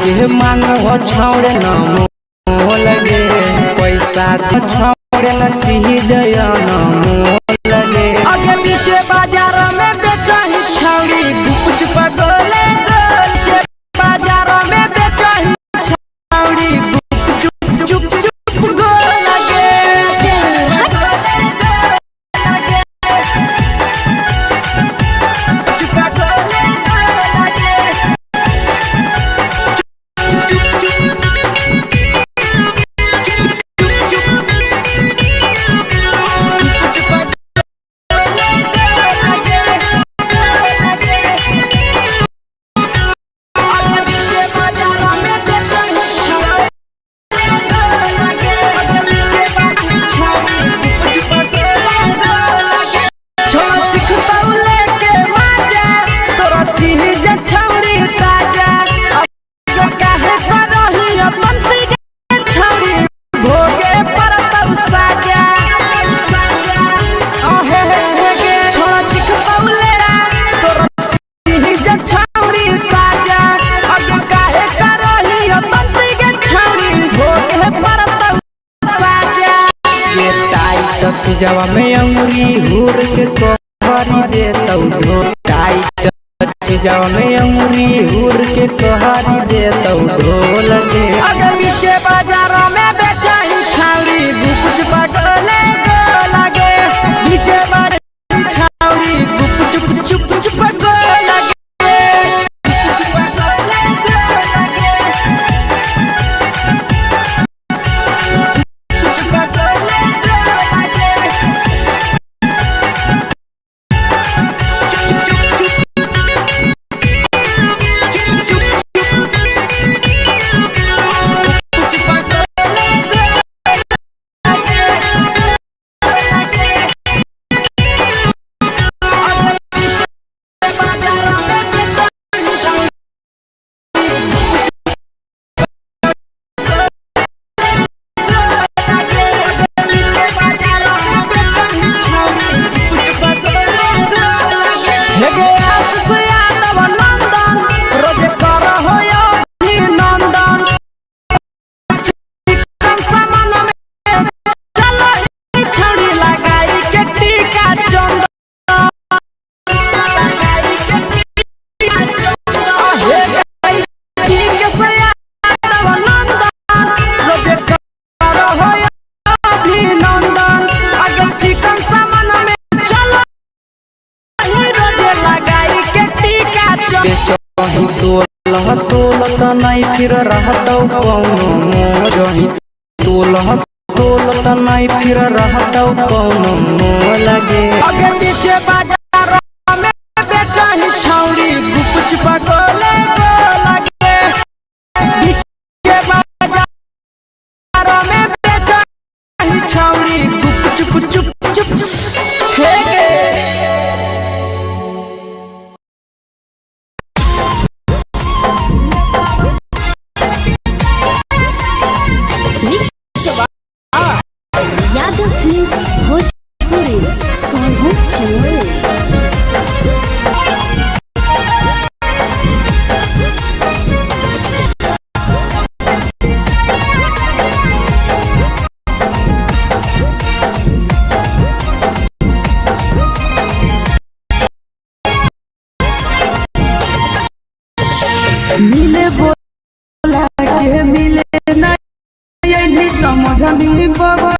के मांगो छौड़े न लगे पैसा तो छोड़े न चीज न लगे आगे पीछे बाजार में बेचाही छौड़ी कुछ पगोले गोल बाजार में बेचाही छौड़ी चुप चुप चुप गोल लगे जवा में अंगुरी हुर के कहरी दे तौ ढोल टाइट जवा में अंगुरी हुर के कहरी दे तौ ढोल के आगे पीछे बाजार में बेचाही छावड़ी कुछ पगले गोला तोलत नहीं फिर रहतौ कौनो मोरही तोलत नहीं फिर रहतौ कौनो मोर लगे आगे पीछे बाजार में बेचही छौड़ी गुपचुप गोले लगे पीछे बाजार में बेचही छौड़ी गुपचुप चुप चुप हे यादव फिल्म्स भोजपुरी साहू चैनल। मिले बोला के मिले नहीं समझ नहीं बाबा